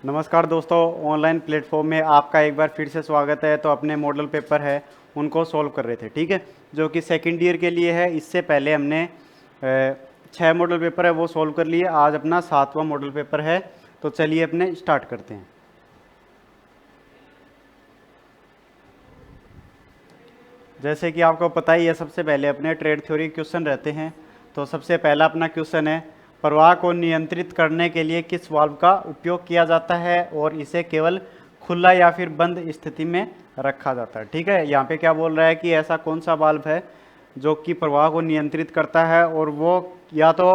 नमस्कार दोस्तों, online platform में आपका एक बार फिर से स्वागत है। तो अपने मॉडल पेपर है उनको सॉल्व कर रहे थे, ठीक है, जो कि सेकंड ईयर के लिए है। इससे पहले हमने 6 मॉडल पेपर है वो सॉल्व कर लिए। आज अपना 7वां मॉडल पेपर है, तो चलिए अपने स्टार्ट करते हैं। जैसे कि आपको पता ही है, सबसे पहले अपने ट्रेड थ्योरी क्वेश्चन रहते हैं। तो सबसे पहला अपना क्वेश्चन है, प्रवाह को नियंत्रित करने के लिए किस वाल्व का उपयोग किया जाता है और इसे केवल खुला या फिर बंद स्थिति में रखा जाता है। ठीक है, यहाँ पे क्या बोल रहा है कि ऐसा कौन सा वाल्व है जो कि प्रवाह को नियंत्रित करता है और वो या तो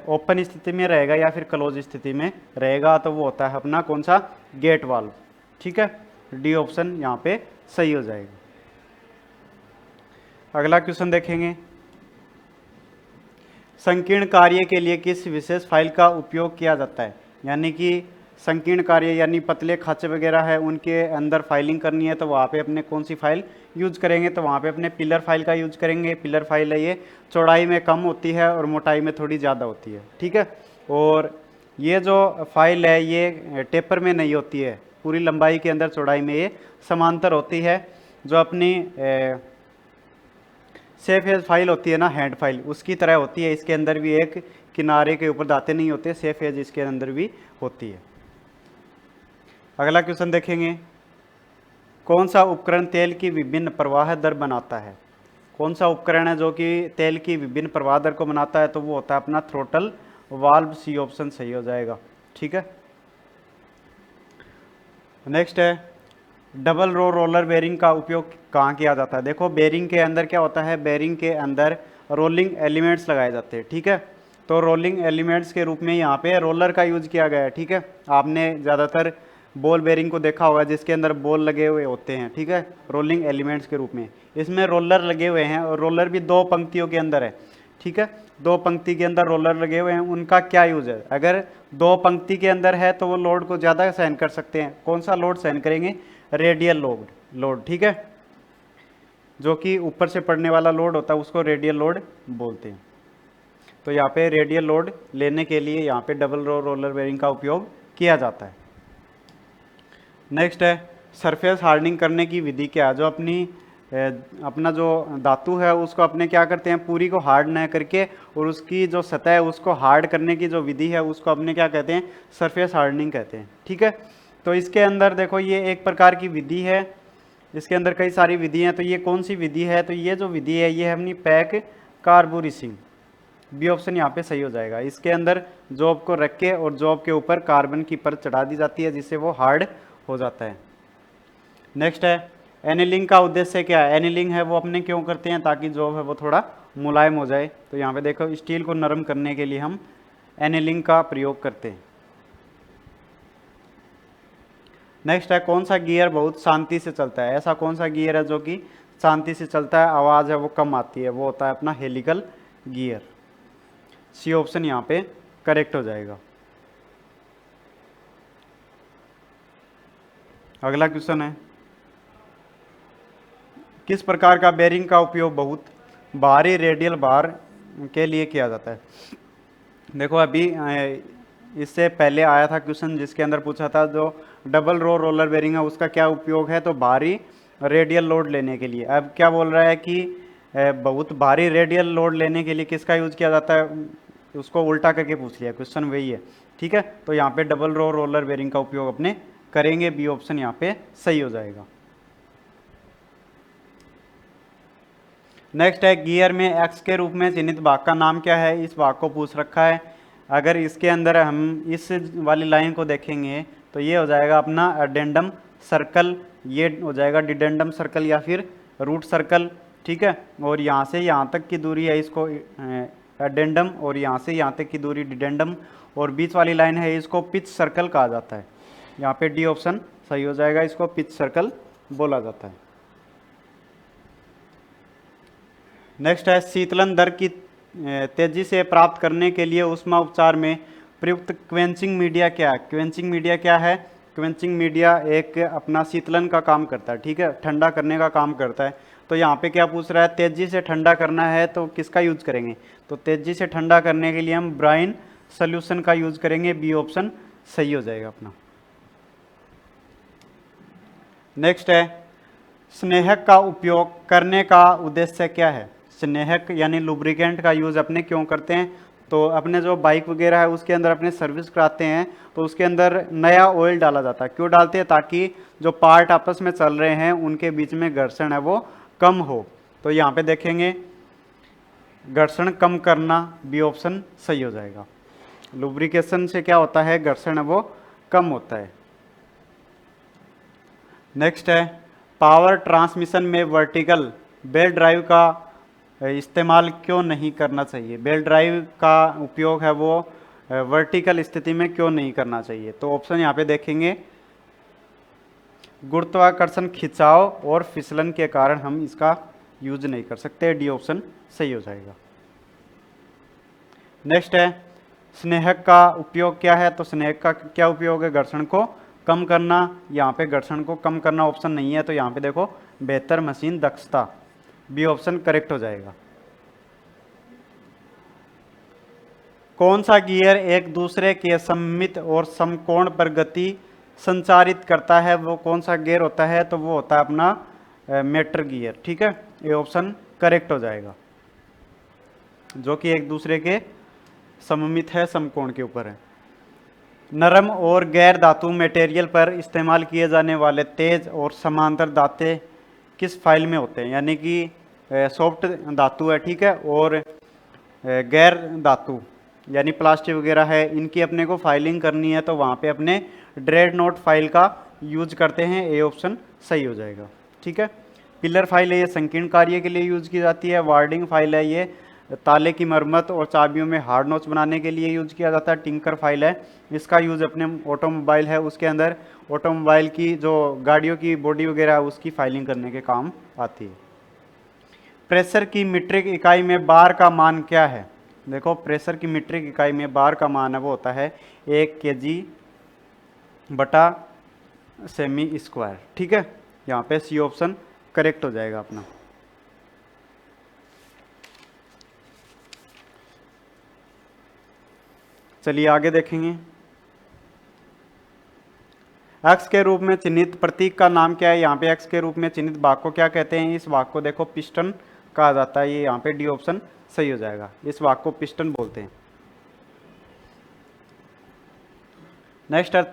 ओपन स्थिति में रहेगा या फिर क्लोज स्थिति में रहेगा। तो वो होता है अपना कौन सा, गेट वाल्व। ठीक है, डी ऑप्शन यहाँ पे सही हो जाएगा। अगला क्वेश्चन देखेंगे, संकीर्ण कार्य के लिए किस विशेष फाइल का उपयोग किया जाता है। यानी कि संकीर्ण कार्य यानी पतले खांचे वगैरह है, उनके अंदर फाइलिंग करनी है तो वहाँ पे अपने कौन सी फाइल यूज करेंगे। तो वहाँ पे अपने पिलर फाइल का यूज करेंगे। पिलर फाइल है ये, चौड़ाई में कम होती है और मोटाई में थोड़ी ज़्यादा होती है। ठीक है, और ये जो फाइल है ये टेपर में नहीं होती है, पूरी लंबाई के अंदर चौड़ाई में ये समांतर होती है। जो अपनी सेफ एज फाइल होती है ना, हैंड फाइल, उसकी तरह होती है। इसके अंदर भी एक किनारे के ऊपर दाते नहीं होते, सेफ एज इसके अंदर भी होती है। अगला क्वेश्चन देखेंगे, कौन सा उपकरण तेल की विभिन्न प्रवाह दर बनाता है। कौन सा उपकरण है जो कि तेल की विभिन्न प्रवाह दर को बनाता है। तो वो होता है अपना थ्रोटल वाल्व, सी ऑप्शन सही हो जाएगा। ठीक है, नेक्स्ट है, डबल रो रोलर बेरिंग का उपयोग कहाँ किया जाता है। देखो बेरिंग के अंदर क्या होता है, बेरिंग के अंदर रोलिंग एलिमेंट्स लगाए जाते हैं। ठीक है, तो रोलिंग एलिमेंट्स के रूप में यहाँ पे रोलर का यूज किया गया है। ठीक है, आपने ज़्यादातर बॉल बेरिंग को देखा होगा जिसके अंदर बॉल लगे हुए होते हैं। ठीक है, रोलिंग एलिमेंट्स के रूप में इसमें रोलर लगे हुए हैं, और रोलर भी 2 पंक्तियों के अंदर है। ठीक है, 2 पंक्ति के अंदर रोलर लगे हुए हैं। उनका क्या यूज है, अगर 2 पंक्ति के अंदर है तो वो लोड को ज़्यादा सहन कर सकते हैं। कौन सा लोड सहन करेंगे, रेडियल लोड। ठीक है, जो कि ऊपर से पड़ने वाला लोड होता है उसको रेडियल लोड बोलते हैं। तो यहाँ पे रेडियल लोड लेने के लिए यहाँ पे डबल रो रोलर बेरिंग का उपयोग किया जाता है। नेक्स्ट है, सरफेस हार्डनिंग करने की विधि क्या है। जो अपना जो धातु है उसको अपने क्या करते हैं, पूरी को हार्ड न करके और उसकी जो सतह है उसको हार्ड करने की जो विधि है उसको अपने क्या कहते हैं, सरफेस हार्डनिंग कहते हैं। ठीक है, तो इसके अंदर देखो ये एक प्रकार की विधि है, इसके अंदर कई सारी विधि हैं। तो ये कौन सी विधि है, तो ये जो विधि है ये है अपनी पैक कार्बोरिसिंग, बी ऑप्शन यहाँ पे सही हो जाएगा। इसके अंदर जॉब को रख के और जॉब के ऊपर कार्बन की परत चढ़ा दी जाती है जिससे वो हार्ड हो जाता है। नेक्स्ट है, एनीलिंग का उद्देश्य क्या है। एनीलिंग है वो अपने क्यों करते हैं, ताकि जॉब है वो थोड़ा मुलायम हो जाए। तो यहाँ पे देखो स्टील को नरम करने के लिए हम एनीलिंग का प्रयोग करते हैं। नेक्स्ट है, कौन सा गियर बहुत शांति से चलता है। ऐसा कौन सा गियर है जो कि शांति से चलता है, आवाज़ है वो कम आती है। वो होता है अपना हेलिकल गियर, सी ऑप्शन यहाँ पे करेक्ट हो जाएगा। अगला क्वेश्चन है, किस प्रकार का बेरिंग का उपयोग बहुत भारी रेडियल भार के लिए किया जाता है। देखो अभी इससे पहले आया था क्वेश्चन जिसके अंदर पूछा था जो डबल रो रोलर बेरिंग है उसका क्या उपयोग है, तो भारी रेडियल लोड लेने के लिए। अब क्या बोल रहा है कि बहुत भारी रेडियल लोड लेने के लिए किसका यूज किया जाता है, उसको उल्टा करके पूछ लिया, क्वेश्चन वही है। ठीक है, तो यहाँ पे डबल रो रोलर बेरिंग का उपयोग अपने करेंगे, बी ऑप्शन यहाँ पे सही हो जाएगा। नेक्स्ट है, गियर में एक्स के रूप में चिन्हित भाग का नाम क्या है। इस भाग को पूछ रखा है। अगर इसके अंदर हम इस वाली लाइन को देखेंगे तो ये हो जाएगा अपना अडेंडम सर्कल, ये हो जाएगा डिडेंडम सर्कल या फिर रूट सर्कल। ठीक है, और यहाँ से यहाँ तक की दूरी है इसको अडेंडम, और यहाँ से यहाँ तक की दूरी डिडेंडम, और बीच वाली लाइन है इसको पिच सर्कल कहा जाता है। यहाँ पे डी ऑप्शन सही हो जाएगा, इसको पिच सर्कल बोला जाता है। नेक्स्ट है, शीतलन दर की तेजी से प्राप्त करने के लिए ऊष्मा उपचार में प्रयुक्त क्वेंचिंग मीडिया क्या है। क्वेंचिंग मीडिया क्या है, क्वेंचिंग मीडिया एक अपना शीतलन का काम करता है। ठीक है, ठंडा करने का काम करता है। तो यहाँ पे क्या पूछ रहा है, तेजी से ठंडा करना है तो किसका यूज करेंगे, तो तेजी से ठंडा करने के लिए हम ब्राइन सोल्यूशन का यूज करेंगे, बी ऑप्शन सही हो जाएगा अपना। नेक्स्ट है स्नेहक का उपयोग करने का उद्देश्य क्या है। स्नेहक यानी लुब्रिकेंट का यूज़ अपने क्यों करते हैं, तो अपने जो बाइक वगैरह है उसके अंदर अपने सर्विस कराते हैं तो उसके अंदर नया ऑयल डाला जाता है। क्यों डालते हैं, ताकि जो पार्ट आपस में चल रहे हैं उनके बीच में घर्षण है वो कम हो। तो यहाँ पे देखेंगे घर्षण कम करना, बी ऑप्शन सही हो जाएगा। लुब्रिकेशन से क्या होता है, घर्षण है वो कम होता है। नेक्स्ट है पावर ट्रांसमिशन में वर्टिकल बेल्ट ड्राइव का इस्तेमाल क्यों नहीं करना चाहिए। बेल्ट ड्राइव का उपयोग है वो वर्टिकल स्थिति में क्यों नहीं करना चाहिए, तो ऑप्शन यहाँ पे देखेंगे गुरुत्वाकर्षण, खिंचाव और फिसलन के कारण हम इसका यूज नहीं कर सकते। डी ऑप्शन सही हो जाएगा। नेक्स्ट है स्नेहक का उपयोग क्या है, तो स्नेहक का क्या उपयोग है, घर्षण को कम करना। यहाँ पे घर्षण को कम करना ऑप्शन नहीं है, तो यहाँ पे देखो बेहतर मशीन दक्षता, बी ऑप्शन करेक्ट हो जाएगा। कौन सा गियर एक दूसरे के सममित और समकोण पर गति संचारित करता है, वो कौन सा गियर होता है, तो वो होता है अपना मेटर गियर। ठीक है, ये ऑप्शन करेक्ट हो जाएगा, जो कि एक दूसरे के सममित है, समकोण के ऊपर है। नरम और गैर धातु मटेरियल पर इस्तेमाल किए जाने वाले तेज और समांतर दांते किस फाइल में होते हैं, यानी कि सॉफ्ट धातु है, ठीक है, और गैर धातु यानी प्लास्टिक वगैरह है, इनकी अपने को फाइलिंग करनी है तो वहाँ पे अपने ड्रेड नोट फाइल का यूज करते हैं। ए ऑप्शन सही हो जाएगा। ठीक है, पिलर फाइल है ये संकीर्ण कार्य के लिए यूज की जाती है। वार्डिंग फाइल है ये ताले की मरम्मत और चाबियों में हार्ड नोच बनाने के लिए यूज किया जाता है। टिंकर फाइल है, इसका यूज अपने ऑटोमोबाइल है उसके अंदर ऑटोमोबाइल की जो गाड़ियों की बॉडी वगैरह है उसकी फाइलिंग करने के काम आती है। प्रेशर की मीट्रिक इकाई में बार का मान क्या है, देखो प्रेशर की मीट्रिक इकाई में बार का मान है वो होता है 1 kg बटा सेमी स्क्वायर। ठीक है, यहाँ पे सी ऑप्शन करेक्ट हो जाएगा अपना। चलिए आगे देखेंगे। एक्स के रूप में चिन्हित प्रतीक का नाम क्या है, यहाँ पे एक्स के रूप में चिन्हित भाग को क्या कहते हैं, इस भाग को देखो पिस्टन कहा जाता है। ये यहाँ पे डी ऑप्शन सही हो जाएगा, इस भाग को पिस्टन बोलते हैं। नेक्स्ट है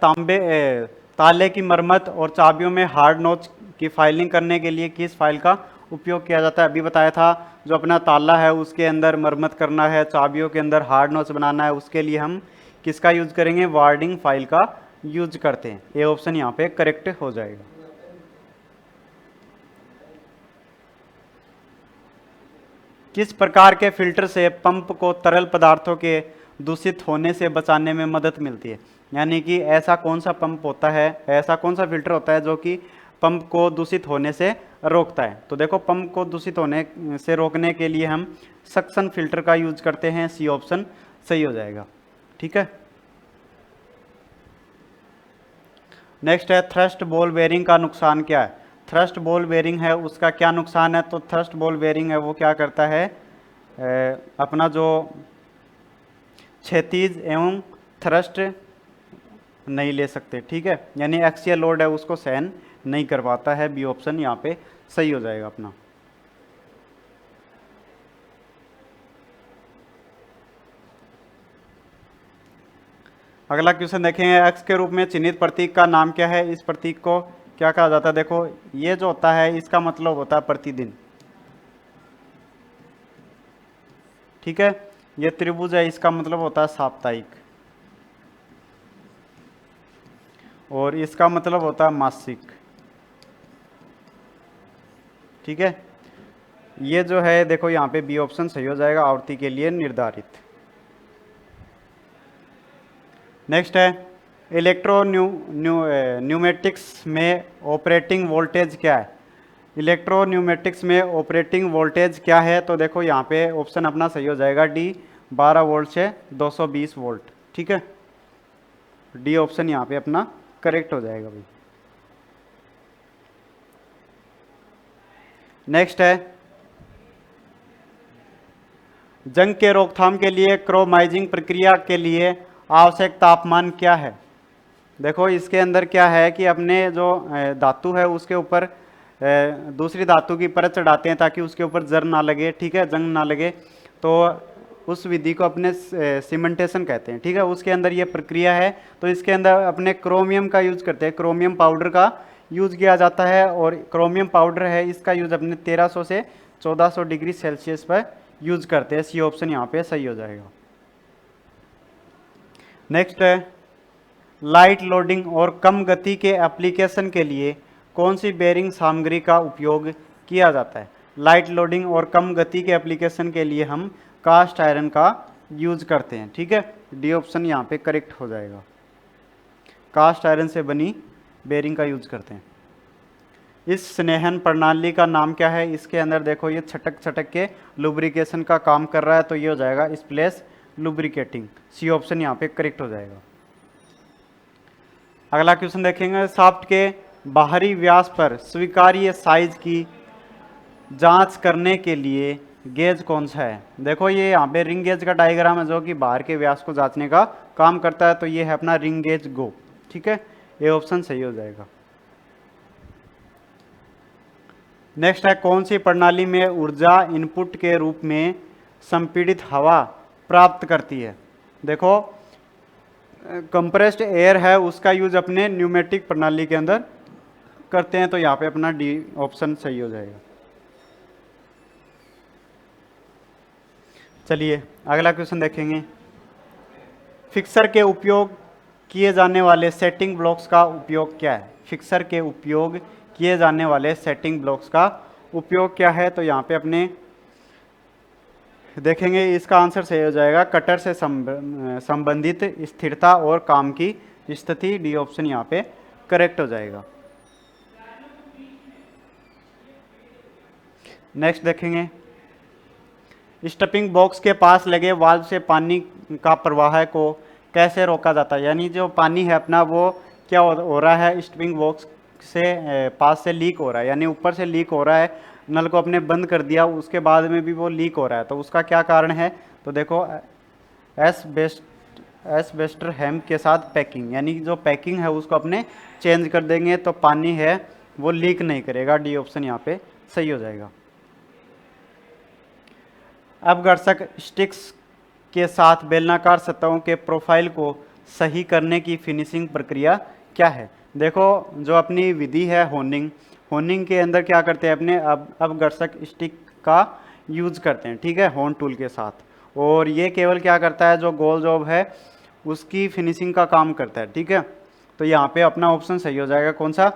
ताले की मरम्मत और चाबियों में हार्ड नोच की फाइलिंग करने के लिए किस फाइल का उपयोग किया जाता है। अभी बताया था जो अपना ताला है उसके अंदर मरम्मत करना है, चाबियों के अंदर हार्ड नोच बनाना है, उसके लिए हम किसका यूज करेंगे, वार्डिंग फाइल का यूज करते हैं। ये ऑप्शन यहाँ पे करेक्ट हो जाएगा। किस प्रकार के फिल्टर से पंप को तरल पदार्थों के दूषित होने से बचाने में मदद मिलती है, यानी कि ऐसा कौन सा पंप होता है, ऐसा कौन सा फिल्टर होता है जो कि पंप को दूषित होने से रोकता है। तो देखो पंप को दूषित होने से रोकने के लिए हम सक्शन फिल्टर का यूज करते हैं। सी ऑप्शन सही हो जाएगा। ठीक है, नेक्स्ट है थ्रस्ट बॉल बेयरिंग का नुकसान क्या है। थ्रस्ट बॉल बेयरिंग है उसका क्या नुकसान है, तो थ्रस्ट बॉल बेयरिंग है वो क्या करता है, अपना जो क्षैतिज एवं थ्रस्ट नहीं ले सकते। ठीक है, यानी एक्सियल लोड है उसको सहन नहीं कर पाता है। बी ऑप्शन यहाँ पे सही हो जाएगा अपना। अगला क्वेश्चन देखेंगे, एक्स के रूप में चिन्हित प्रतीक का नाम क्या है, इस प्रतीक को क्या कहा जाता है। देखो ये जो होता है इसका मतलब होता है प्रतिदिन। ठीक है, ये त्रिभुज है इसका मतलब होता है साप्ताहिक, और इसका मतलब होता है मासिक। ठीक है, ये जो है देखो यहाँ पे बी ऑप्शन सही हो जाएगा, आवृत्ति के लिए निर्धारित। नेक्स्ट है न्यूमेटिक्स में ऑपरेटिंग वोल्टेज क्या है। न्यूमेटिक्स में ऑपरेटिंग वोल्टेज क्या है, तो देखो यहाँ पे ऑप्शन अपना सही हो जाएगा डी, 12 वोल्ट से 220 वोल्ट। ठीक है, डी ऑप्शन यहाँ पे अपना करेक्ट हो जाएगा भाई। नेक्स्ट है जंग के रोकथाम के लिए क्रोमाइजिंग प्रक्रिया के लिए आवश्यक तापमान क्या है। देखो इसके अंदर क्या है कि अपने जो धातु है उसके ऊपर दूसरी धातु की परत चढ़ाते हैं ताकि उसके ऊपर जर ना लगे, ठीक है, जंग ना लगे। तो उस विधि को अपने सीमेंटेशन कहते हैं, ठीक है। उसके अंदर ये प्रक्रिया है। तो इसके अंदर अपने क्रोमियम का यूज करते हैं, क्रोमियम पाउडर का यूज किया जाता है। और क्रोमियम पाउडर है इसका यूज अपने 1300 से 1400 डिग्री सेल्सियस पर यूज करते हैं। सी ऑप्शन यहाँ पे सही हो जाएगा। नेक्स्ट है लाइट लोडिंग और कम गति के एप्लीकेशन के लिए कौन सी बेरिंग सामग्री का उपयोग किया जाता है। लाइट लोडिंग और कम गति के एप्लीकेशन के लिए हम कास्ट आयरन का यूज करते हैं, ठीक है। डी ऑप्शन यहाँ पे करेक्ट हो जाएगा। कास्ट आयरन से बनी बेरिंग का यूज करते हैं। इस स्नेहन प्रणाली का नाम क्या है। इसके अंदर देखो ये छटक छटक के लुब्रिकेशन का काम कर रहा है, तो ये हो जाएगा स्प्लेश लुब्रिकेटिंग। सी ऑप्शन यहाँ पे करेक्ट हो जाएगा। अगला क्वेश्चन देखेंगे, शाफ्ट के बाहरी व्यास पर स्वीकार्य साइज की जांच करने के लिए गेज कौन सा है। देखो ये यहाँ पे रिंग गेज का डायग्राम है जो कि बाहर के व्यास को जांचने का काम करता है, तो ये है अपना रिंग गेज गो, ठीक है। ये ऑप्शन सही हो जाएगा। नेक्स्ट है कौन सी प्रणाली में ऊर्जा इनपुट के रूप में संपीड़ित हवा प्राप्त करती है। देखो कंप्रेस्ड एयर है उसका यूज अपने न्यूमेटिक प्रणाली के अंदर करते हैं, तो यहाँ पे अपना डी ऑप्शन सही हो जाएगा। चलिए अगला क्वेश्चन देखेंगे, फिक्सर के उपयोग किए जाने वाले सेटिंग ब्लॉक्स का उपयोग क्या है। फिक्सर के उपयोग किए जाने वाले सेटिंग ब्लॉक्स का उपयोग क्या है, तो यहाँ पे अपने देखेंगे इसका आंसर सही हो जाएगा। कटर से संबंधित स्थिरता और काम की स्थिति। डी ऑप्शन यहाँ पे करेक्ट हो जाएगा। नेक्स्ट देखेंगे, स्टपिंग बॉक्स के पास लगे वाल्व से पानी का प्रवाह को कैसे रोका जाता है। यानी जो पानी है अपना वो क्या हो रहा है, स्टपिंग बॉक्स से पास से लीक हो रहा है, यानी ऊपर से लीक हो रहा है। नल को अपने बंद कर दिया, उसके बाद में भी वो लीक हो रहा है, तो उसका क्या कारण है। तो देखो एस्बेस्टर हैम के साथ पैकिंग, यानी जो पैकिंग है उसको अपने चेंज कर देंगे तो पानी है वो लीक नहीं करेगा। डी ऑप्शन यहाँ पे सही हो जाएगा। अपघर्षक स्टिक्स के साथ बेलनाकार सतहों के प्रोफाइल को सही करने की फिनिशिंग प्रक्रिया क्या है। देखो जो अपनी विधि है होनिंग के अंदर क्या करते हैं, अपने अपघर्षक स्टिक का यूज करते हैं, ठीक है, होन टूल के साथ। और ये केवल क्या करता है, जो गोल जॉब है उसकी फिनिशिंग का काम करता है, ठीक है। तो यहाँ पे अपना ऑप्शन सही हो जाएगा, कौन सा,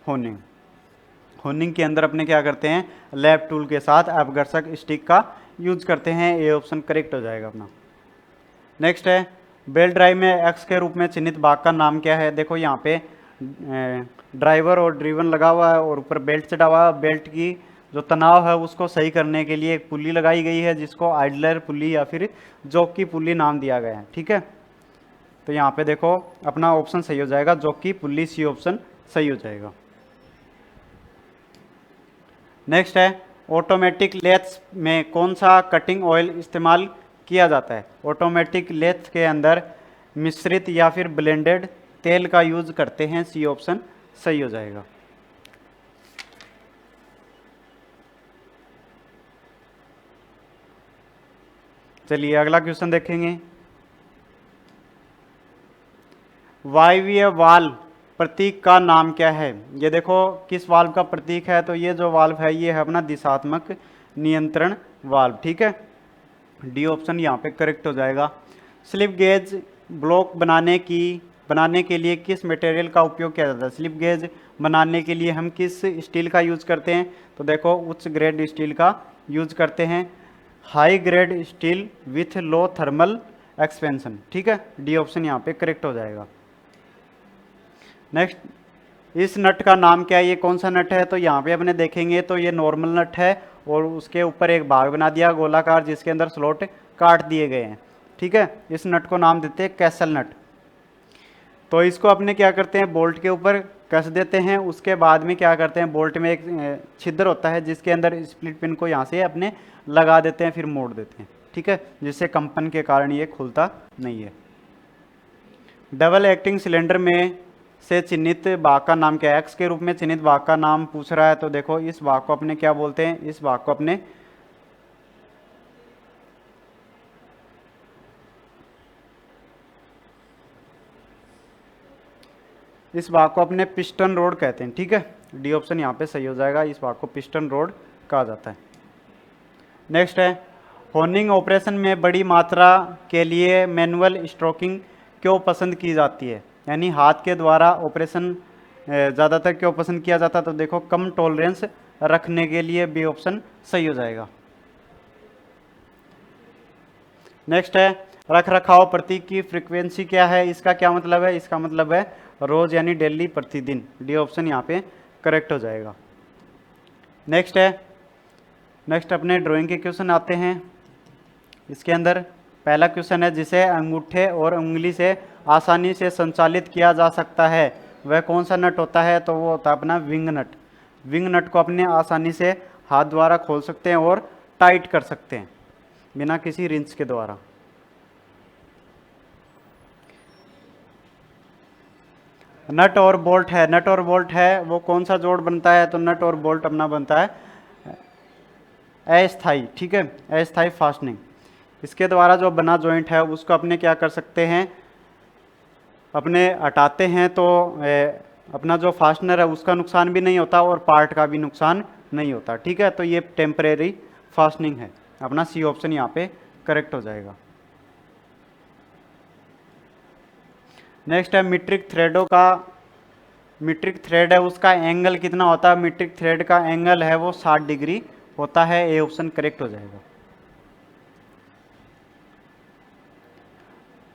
होनिंग के अंदर अपने क्या करते हैं, लैब टूल के साथ अपघर्षक स्टिक का यूज करते हैं। ये ऑप्शन करेक्ट हो जाएगा अपना। नेक्स्ट है, बेल्ट ड्राइव में एक्स के रूप में चिन्हित भाग का नाम क्या है। देखो यहाँ पे ड्राइवर और ड्रिवन लगा हुआ है और ऊपर बेल्ट चढ़ा हुआ है। बेल्ट की जो तनाव है उसको सही करने के लिए एक पुल्ली लगाई गई है जिसको आइडलर पुल्ली या फिर जॉकी पुल्ली नाम दिया गया है, ठीक है। तो यहाँ पे देखो अपना ऑप्शन सही हो जाएगा, जॉकी पुल्ली। सी ऑप्शन सही हो जाएगा। नेक्स्ट है, ऑटोमेटिक लेथ्स में कौन सा कटिंग ऑयल इस्तेमाल किया जाता है। ऑटोमेटिक लेथ के अंदर मिश्रित या फिर ब्लेंडेड तेल का यूज करते हैं। सी ऑप्शन सही हो जाएगा। चलिए अगला क्वेश्चन देखेंगे, वायवीय वाल्व प्रतीक का नाम क्या है। ये देखो किस वाल्व का प्रतीक है, तो ये जो वाल्व है ये है अपना दिशात्मक नियंत्रण वाल्व, ठीक है। डी ऑप्शन यहाँ पे करेक्ट हो जाएगा। स्लिप गेज ब्लॉक बनाने के लिए किस मटेरियल का उपयोग किया जाता है। स्लिप गेज बनाने के लिए हम किस स्टील का यूज करते हैं, तो देखो उच्च ग्रेड स्टील का यूज करते हैं, high grade steel with low thermal expansion, ठीक है। डी ऑप्शन यहाँ पे करेक्ट हो जाएगा। नेक्स्ट, इस नट का नाम क्या है, ये कौन सा नट है, तो यहाँ पे अपने देखेंगे तो ये नॉर्मल नट है और उसके ऊपर एक भाग बना दिया गोलाकार जिसके अंदर स्लॉट काट दिए गए हैं, ठीक है। इस नट को नाम देते हैं कैसल नट। तो इसको अपने क्या करते हैं, बोल्ट के ऊपर कस देते हैं। उसके बाद में क्या करते हैं, बोल्ट में एक छिद्र होता है जिसके अंदर स्प्लिट पिन को यहाँ से अपने लगा देते हैं, फिर मोड़ देते हैं, ठीक है, जिससे कंपन के कारण ये खुलता नहीं है। डबल एक्टिंग सिलेंडर में से चिन्हित भाग का नाम क्या है, x के रूप में चिन्हित भाग का नाम पूछ रहा है। तो देखो इस भाग को अपने क्या बोलते हैं, इस भाग को अपने पिस्टन रोड कहते हैं, ठीक है। डी ऑप्शन यहाँ पे सही हो जाएगा, इस भाग को पिस्टन रोड कहा जाता है। नेक्स्ट है, होनिंग ऑपरेशन में बड़ी मात्रा के लिए मैनुअल स्ट्रोकिंग क्यों पसंद की जाती है, यानी हाथ के द्वारा ऑपरेशन ज़्यादातर क्यों पसंद किया जाता है। तो देखो कम टॉलरेंस रखने के लिए बी ऑप्शन सही हो जाएगा। नेक्स्ट है, रख रखाव प्रतीक की फ्रीक्वेंसी क्या है, इसका क्या मतलब है, इसका मतलब है रोज यानी डेली, प्रतिदिन। डी ऑप्शन यहाँ पे करेक्ट हो जाएगा। नेक्स्ट है, नेक्स्ट अपने ड्राइंग के क्वेश्चन आते हैं। इसके अंदर पहला क्वेश्चन है, जिसे अंगूठे और उंगली से आसानी से संचालित किया जा सकता है वह कौन सा नट होता है। तो वो होता है अपना विंग नट। विंग नट को अपने आसानी से हाथ द्वारा खोल सकते हैं और टाइट कर सकते हैं बिना किसी रिंच के द्वारा। नट और बोल्ट है, नट और बोल्ट है वो कौन सा जोड़ बनता है। तो नट और बोल्ट अपना बनता है अस्थाई, ठीक है, अस्थाई फास्टनिंग। इसके द्वारा जो बना जॉइंट है उसको अपने क्या कर सकते हैं, अपने हटाते हैं तो अपना जो फास्टनर है उसका नुकसान भी नहीं होता और पार्ट का भी नुकसान नहीं होता, ठीक है। तो ये टेम्परेरी फास्टनिंग है, अपना सी ऑप्शन यहाँ पे करेक्ट हो जाएगा। नेक्स्ट है, मीट्रिक थ्रेडों का, मीट्रिक थ्रेड है उसका एंगल कितना होता है। मीट्रिक थ्रेड का एंगल है वो 60 डिग्री होता है, ए ऑप्शन करेक्ट हो जाएगा।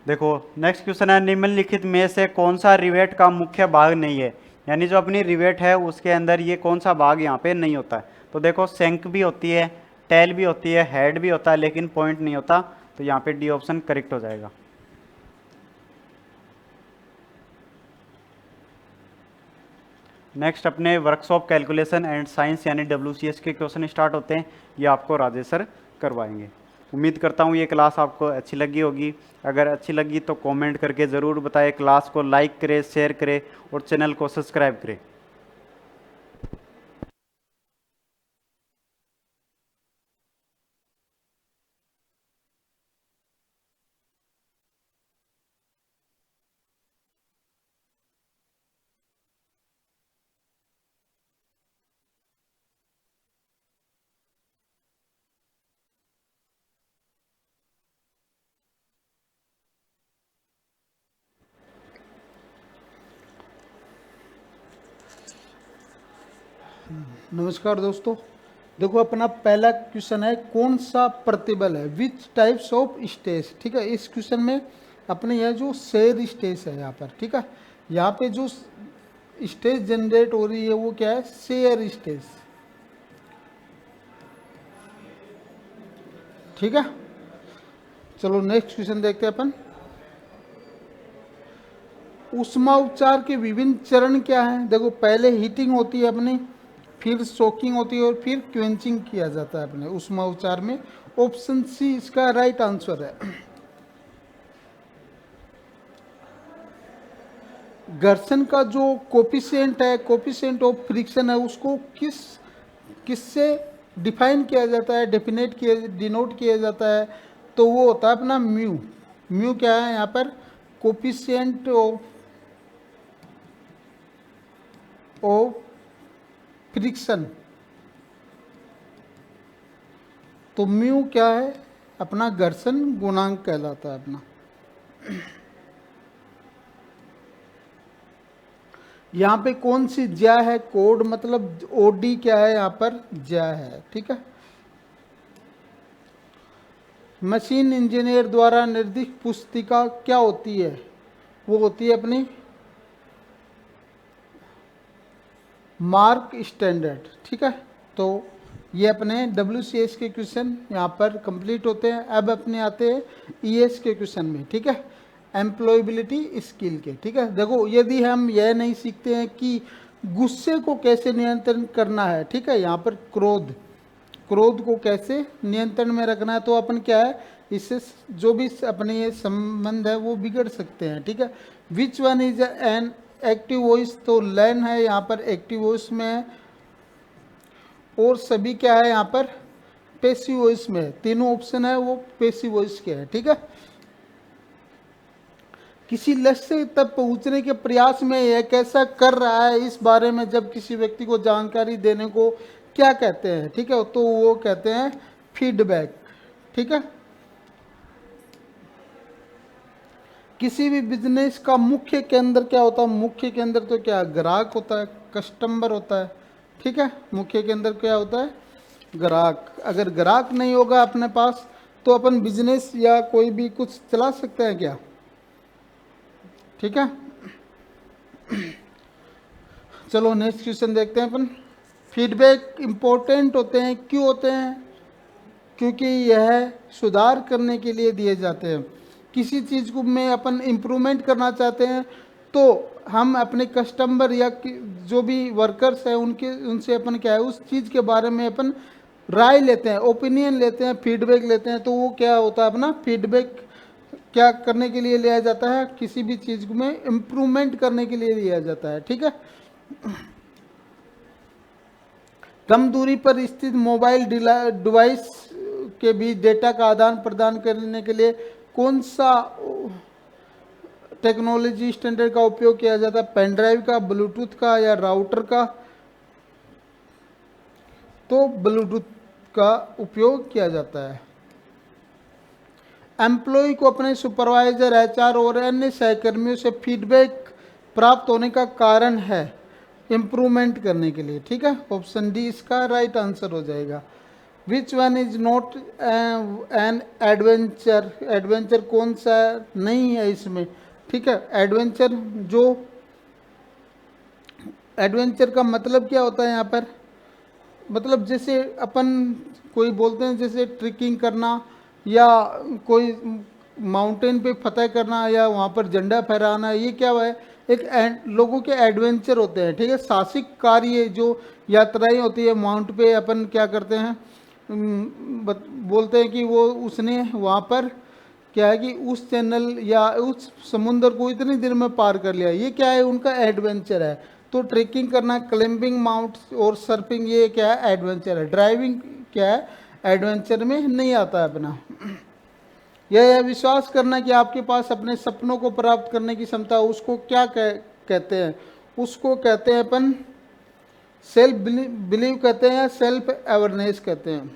देखो नेक्स्ट क्वेश्चन है, निम्नलिखित में से कौन सा रिवेट का मुख्य भाग नहीं है, यानी जो अपनी रिवेट है उसके अंदर ये कौन सा भाग यहाँ पे नहीं होता है। तो देखो शंक भी होती है, टेल भी होती है, हेड भी होता है, लेकिन पॉइंट नहीं होता। तो यहाँ पे डी ऑप्शन करेक्ट हो जाएगा। नेक्स्ट अपने वर्कशॉप कैलकुलेशन एंड साइंस यानी WCS के क्वेश्चन स्टार्ट होते हैं, ये आपको राजेश सर करवाएंगे। उम्मीद करता हूँ ये क्लास आपको अच्छी लगी होगी। अगर अच्छी लगी तो कमेंट करके ज़रूर बताएं, क्लास को लाइक करें, शेयर करें और चैनल को सब्सक्राइब करें। नमस्कार दोस्तों, देखो अपना पहला क्वेश्चन है, कौन सा प्रतिबल है, विच टाइप्स ऑफ स्टेज, ठीक है। इस क्वेश्चन में अपने यह जो शेयर स्टेज है यहाँ पर, ठीक है, यहाँ पे जो स्टेज जनरेट हो रही है वो क्या है, शेयर स्टेज, ठीक है। चलो नेक्स्ट क्वेश्चन देखते हैं अपन। ऊष्मा उपचार के विभिन्न चरण क्या हैं। देखो पहले हीटिंग होती है अपनी, फिर सोकिंग होती है और फिर क्वेंचिंग किया जाता है अपने ऊष्मा उपचार में। ऑप्शन सी इसका राइट आंसर है। घर्षण का जो कोफिशिएंट है, कोफिशिएंट ऑफ फ्रिक्शन है, उसको किससे डिफाइन किया जाता है, डिनोट किया जाता है। तो वो होता है अपना म्यू। म्यू क्या है यहाँ पर, कोफिशिएंट ऑफ फ्रिक्शन। तो म्यू क्या है, अपना घर्षण गुणांक कहलाता है अपना। यहाँ पे कौन सी ज्या है, कोड मतलब ओडी क्या है, यहाँ पर ज्या है, ठीक है। मशीन इंजीनियर द्वारा निर्दिष्ट पुस्तिका क्या होती है, वो होती है अपनी मार्क स्टैंडर्ड, ठीक है। तो ये अपने WCS के क्वेश्चन यहाँ पर कंप्लीट होते हैं। अब अपने आते हैं ES के क्वेश्चन में, ठीक है, एम्प्लॉयबिलिटी स्किल के, ठीक है। देखो यदि हम यह नहीं सीखते हैं कि गुस्से को कैसे नियंत्रण करना है, ठीक है, यहाँ पर क्रोध को कैसे नियंत्रण में रखना है, तो अपन क्या है, इससे जो भी अपने ये संबंध है वो बिगड़ सकते हैं, ठीक है। Which one is an active voice तो लैन है, यहाँ पर एक्टिव वॉइस में है, और सभी क्या है यहाँ पर पैसिव वॉइस में है। तीनों ऑप्शन है वो पैसिव वॉइस के है। ठीक है, किसी लक्ष्य तक पहुंचने के प्रयास में यह कैसा कर रहा है, इस बारे में जब किसी व्यक्ति को जानकारी देने को क्या कहते हैं। ठीक है, तो वो कहते हैं फीडबैक। ठीक है, किसी भी बिजनेस का मुख्य केंद्र क्या होता है? मुख्य केंद्र तो क्या ग्राहक होता है, कस्टमर होता है। ठीक है, मुख्य केंद्र क्या होता है? ग्राहक। अगर ग्राहक नहीं होगा अपने पास तो अपन बिजनेस या कोई भी कुछ चला सकते हैं क्या? ठीक है, चलो नेक्स्ट क्वेश्चन देखते हैं अपन। फीडबैक इंपॉर्टेंट होते हैं, क्यों होते हैं? क्योंकि यह सुधार करने के लिए दिए जाते हैं। किसी चीज़ को में अपन इम्प्रूवमेंट करना चाहते हैं तो हम अपने कस्टमर या जो भी वर्कर्स हैं उनसे अपन क्या है उस चीज़ के बारे में अपन राय लेते हैं, ओपिनियन लेते हैं, फीडबैक लेते हैं। तो वो क्या होता है अपना फीडबैक क्या करने के लिए लिया जाता है? किसी भी चीज़ में इम्प्रूवमेंट करने के लिए लिया जाता है। ठीक है, कम दूरी पर स्थित मोबाइल डिवाइस के बीच डेटा का आदान प्रदान करने के लिए कौन सा टेक्नोलॉजी स्टैंडर्ड का उपयोग किया जाता है? पेन ड्राइव का, ब्लूटूथ का या राउटर का? तो ब्लूटूथ का उपयोग किया जाता है। एम्प्लॉय को अपने सुपरवाइजर, एचआर और अन्य सहकर्मियों से फीडबैक प्राप्त होने का कारण है इम्प्रूवमेंट करने के लिए। ठीक है, ऑप्शन डी इसका राइट आंसर हो जाएगा। Which one is not an adventure? Adventure कौन सा नहीं है इसमें? ठीक है, एडवेंचर जो एडवेंचर का मतलब क्या होता है यहाँ पर? मतलब जैसे अपन कोई बोलते हैं जैसे ट्रिकिंग करना या कोई माउंटेन पे फतह करना या वहाँ पर झंडा फहराना, ये क्या है? एक लोगों के एडवेंचर होते हैं। ठीक है, साहसिक कार्य जो यात्राएं होती है माउंट पे, अपन क्या करते हैं बोलते हैं कि वो उसने वहाँ पर क्या है कि उस चैनल या उस समुद्र को इतनी देर में पार कर लिया, ये क्या है? उनका एडवेंचर है। तो ट्रेकिंग करना, क्लाइंबिंग माउंट और सर्फिंग, ये क्या है? एडवेंचर है। ड्राइविंग क्या है? एडवेंचर में नहीं आता है अपना। यह विश्वास करना कि आपके पास अपने सपनों को प्राप्त करने की क्षमता, उसको क्या कहते हैं? उसको कहते हैं अपन सेल्फ बिलीव कहते हैं या सेल्फ अवेयरनेस कहते हैं।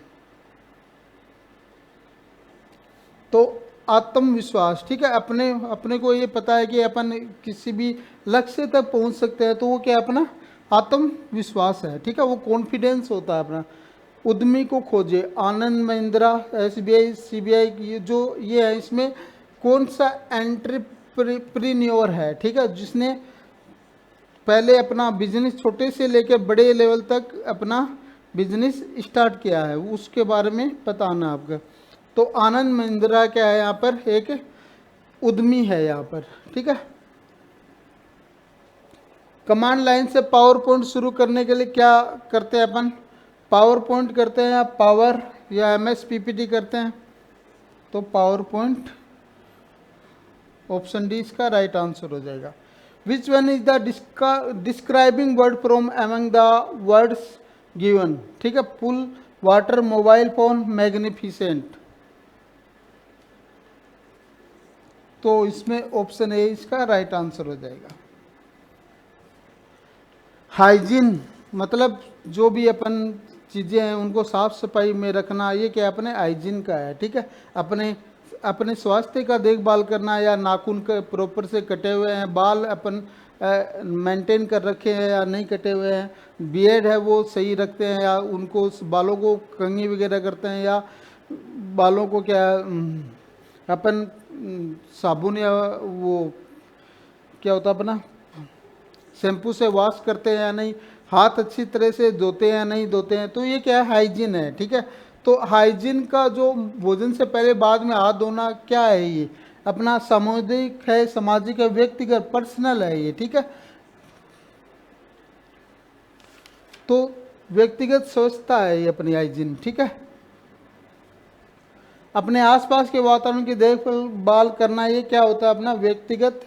तो आत्मविश्वास। ठीक है, अपने को ये पता है कि अपन किसी भी लक्ष्य तक पहुंच सकते हैं, तो वो क्या अपना आत्मविश्वास है। ठीक है, वो कॉन्फिडेंस होता है अपना। उद्यमी को खोजे, आनंद महिंद्रा, एसबीआई, सीबीआई, जो ये है इसमें कौन सा एंटरप्रेन्योर है? ठीक है, जिसने पहले अपना बिजनेस छोटे से लेकर बड़े लेवल तक अपना बिजनेस स्टार्ट किया है, उसके बारे में बताना आपका। तो आनंद महिंद्रा क्या है यहाँ पर? एक उद्यमी है यहाँ पर। ठीक है, कमांड लाइन से पावर पॉइंट शुरू करने के लिए क्या करते हैं अपन? पावर पॉइंट करते हैं या पावर या एमएस पीपीटी करते हैं? तो पावर पॉइंट, ऑप्शन डी इसका राइट आंसर हो जाएगा। Which one is the describing word from among the words given? ठीक है, पुल, वाटर, मोबाइल फोन, मैग्निफिसेंट। तो इसमें ऑप्शन ए इसका राइट आंसर हो जाएगा। हाइजीन मतलब जो भी अपन चीज़ें हैं उनको साफ सफाई में रखना, ये क्या अपने हाइजीन का है। ठीक है, अपने स्वास्थ्य का देखभाल करना, या नाखून के प्रॉपर से कटे हुए हैं, बाल अपन मेंटेन कर रखे हैं या नहीं कटे हुए हैं, बियर्ड है वो सही रखते हैं या उनको बालों को कंघी वगैरह करते हैं, या बालों को क्या अपन साबुन या वो क्या होता है अपना शैम्पू से वॉश करते हैं या नहीं, हाथ अच्छी तरह से धोते हैं या नहीं धोते हैं। तो ये क्या है? हाइजीन है। ठीक है, तो हाइजीन का जो भोजन से पहले बाद में हाथ धोना क्या है? ये अपना सामुदायिक है, सामाजिक है, व्यक्तिगत, पर्सनल है ये। ठीक है, तो व्यक्तिगत स्वच्छता है ये अपनी हाइजीन। ठीक है, अपने आसपास के वातावरण की देखभाल करना, ये क्या होता है? अपना व्यक्तिगत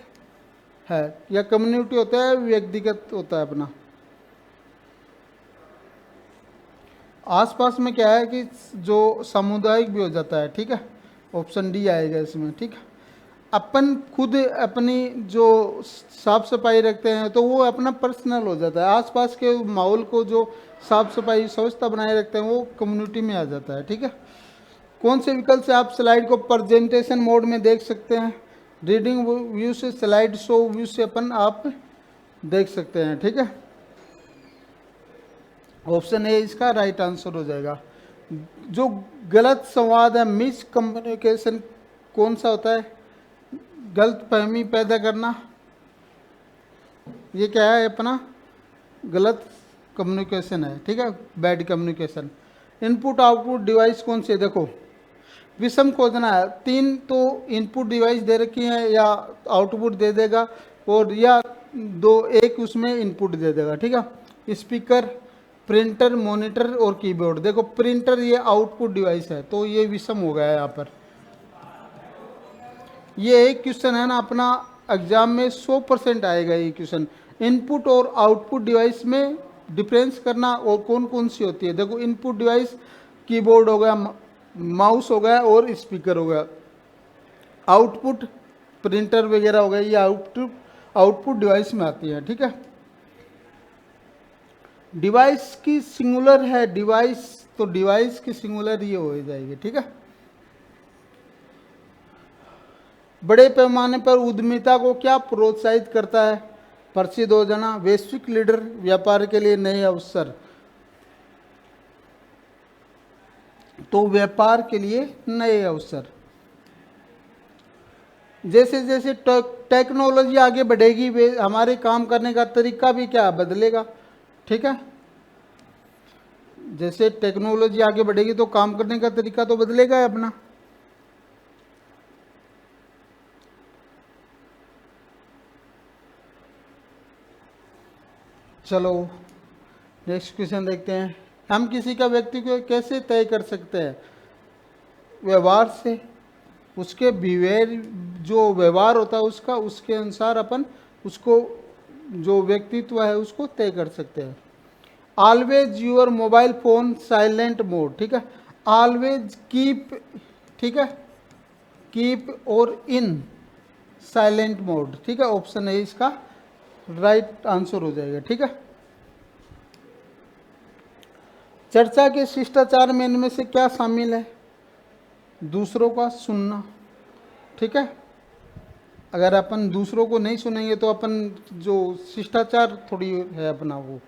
है, या कम्युनिटी होता है व्यक्तिगत होता है अपना। आसपास में क्या है कि जो सामुदायिक भी हो जाता है, ठीक है, ऑप्शन डी आएगा इसमें, ठीक है। अपन खुद अपनी जो साफ सफाई रखते हैं तो वो अपना पर्सनल हो जाता है, आसपास के माहौल को जो साफ सफाई स्वच्छता बनाए रखते हैं वो कम्युनिटी में आ जाता है, ठीक है। कौन से विकल्प से आप स्लाइड को प्रेजेंटेशन मोड में देख सकते हैं? रीडिंग व्यू से, स्लाइड शो व्यू से अपन आप देख सकते हैं, ठीक है। ऑप्शन ए इसका राइट आंसर हो जाएगा। जो गलत संवाद है, मिस कम्युनिकेशन, कौन सा होता है? गलत फहमी पैदा करना, ये क्या है अपना? गलत कम्युनिकेशन है, ठीक है, bad communication. Input output device कौन से? देखो विषम खोजना है, 3 तो इनपुट डिवाइस दे रखी है या आउटपुट दे देगा, और या 1 उसमें इनपुट दे देगा, ठीक है। स्पीकर, प्रिंटर, मॉनिटर और कीबोर्ड। देखो प्रिंटर ये आउटपुट डिवाइस है तो ये विषम हो गया है यहाँ पर। ये एक क्वेश्चन है ना अपना एग्जाम में 100% आएगा ये क्वेश्चन। इनपुट और आउटपुट डिवाइस में डिफरेंस करना और कौन कौन सी होती है। देखो इनपुट डिवाइस कीबोर्ड हो गया, माउस हो गया और स्पीकर हो गया। आउटपुट प्रिंटर वगैरह हो गया, ये आउटपुट डिवाइस में आती है, ठीक है। डिवाइस की सिंगुलर है डिवाइस, तो डिवाइस की सिंगुलर ये हो जाएगी, ठीक है। बड़े पैमाने पर उद्यमिता को क्या प्रोत्साहित करता है? प्रसिद्ध हो जाना, वैश्विक लीडर, व्यापार के लिए नए अवसर। तो व्यापार के लिए नए अवसर। जैसे जैसे टेक्नोलॉजी आगे बढ़ेगी वे हमारे काम करने का तरीका भी क्या बदलेगा, ठीक है। जैसे टेक्नोलॉजी आगे बढ़ेगी तो काम करने का तरीका तो बदलेगा अपना। चलो नेक्स्ट क्वेश्चन देखते हैं। हम किसी का व्यक्ति को कैसे तय कर सकते हैं? व्यवहार से, उसके बिहेवियर, जो व्यवहार होता है उसका, उसके अनुसार अपन उसको जो व्यक्तित्व है उसको तय कर सकते हैं। Always your mobile phone silent mode, ठीक है। ऑलवेज कीप, ठीक है, कीप और इन साइलेंट मोड, ठीक है। ऑप्शन है इसका राइट आंसर हो जाएगा, ठीक है। चर्चा के शिष्टाचार में इनमें से क्या शामिल है? दूसरों का सुनना, ठीक है। अगर अपन दूसरों को नहीं सुनेंगे तो अपन जो शिष्टाचार थोड़ी है अपना वो।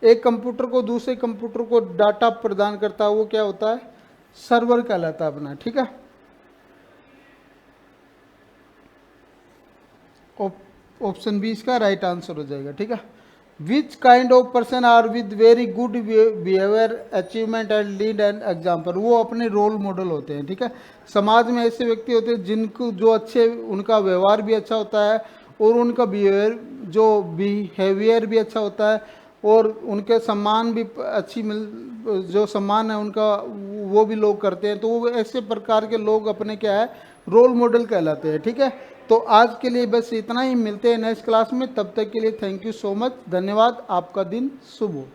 एक कंप्यूटर को दूसरे कंप्यूटर को डाटा प्रदान करता है वो क्या होता है? सर्वर कहलाता है अपना, ठीक है। ऑप्शन बी इसका राइट आंसर हो जाएगा, ठीक है। Which kind of person are with very good behaviour achievement and lead and example. वो अपने रोल मॉडल होते हैं, ठीक है। समाज में ऐसे व्यक्ति होते हैं जिनको जो अच्छे, उनका व्यवहार भी अच्छा होता है और उनका बिहेवियर भी अच्छा होता है और उनके सम्मान भी अच्छी जो सम्मान है उनका वो भी लोग करते हैं। तो वो ऐसे प्रकार के लोग अपने क्या है, रोल मॉडल कहलाते हैं, ठीक है। तो आज के लिए बस इतना ही, मिलते हैं नेक्स्ट क्लास में। तब तक के लिए थैंक यू सो मच, धन्यवाद। आपका दिन शुभ हो।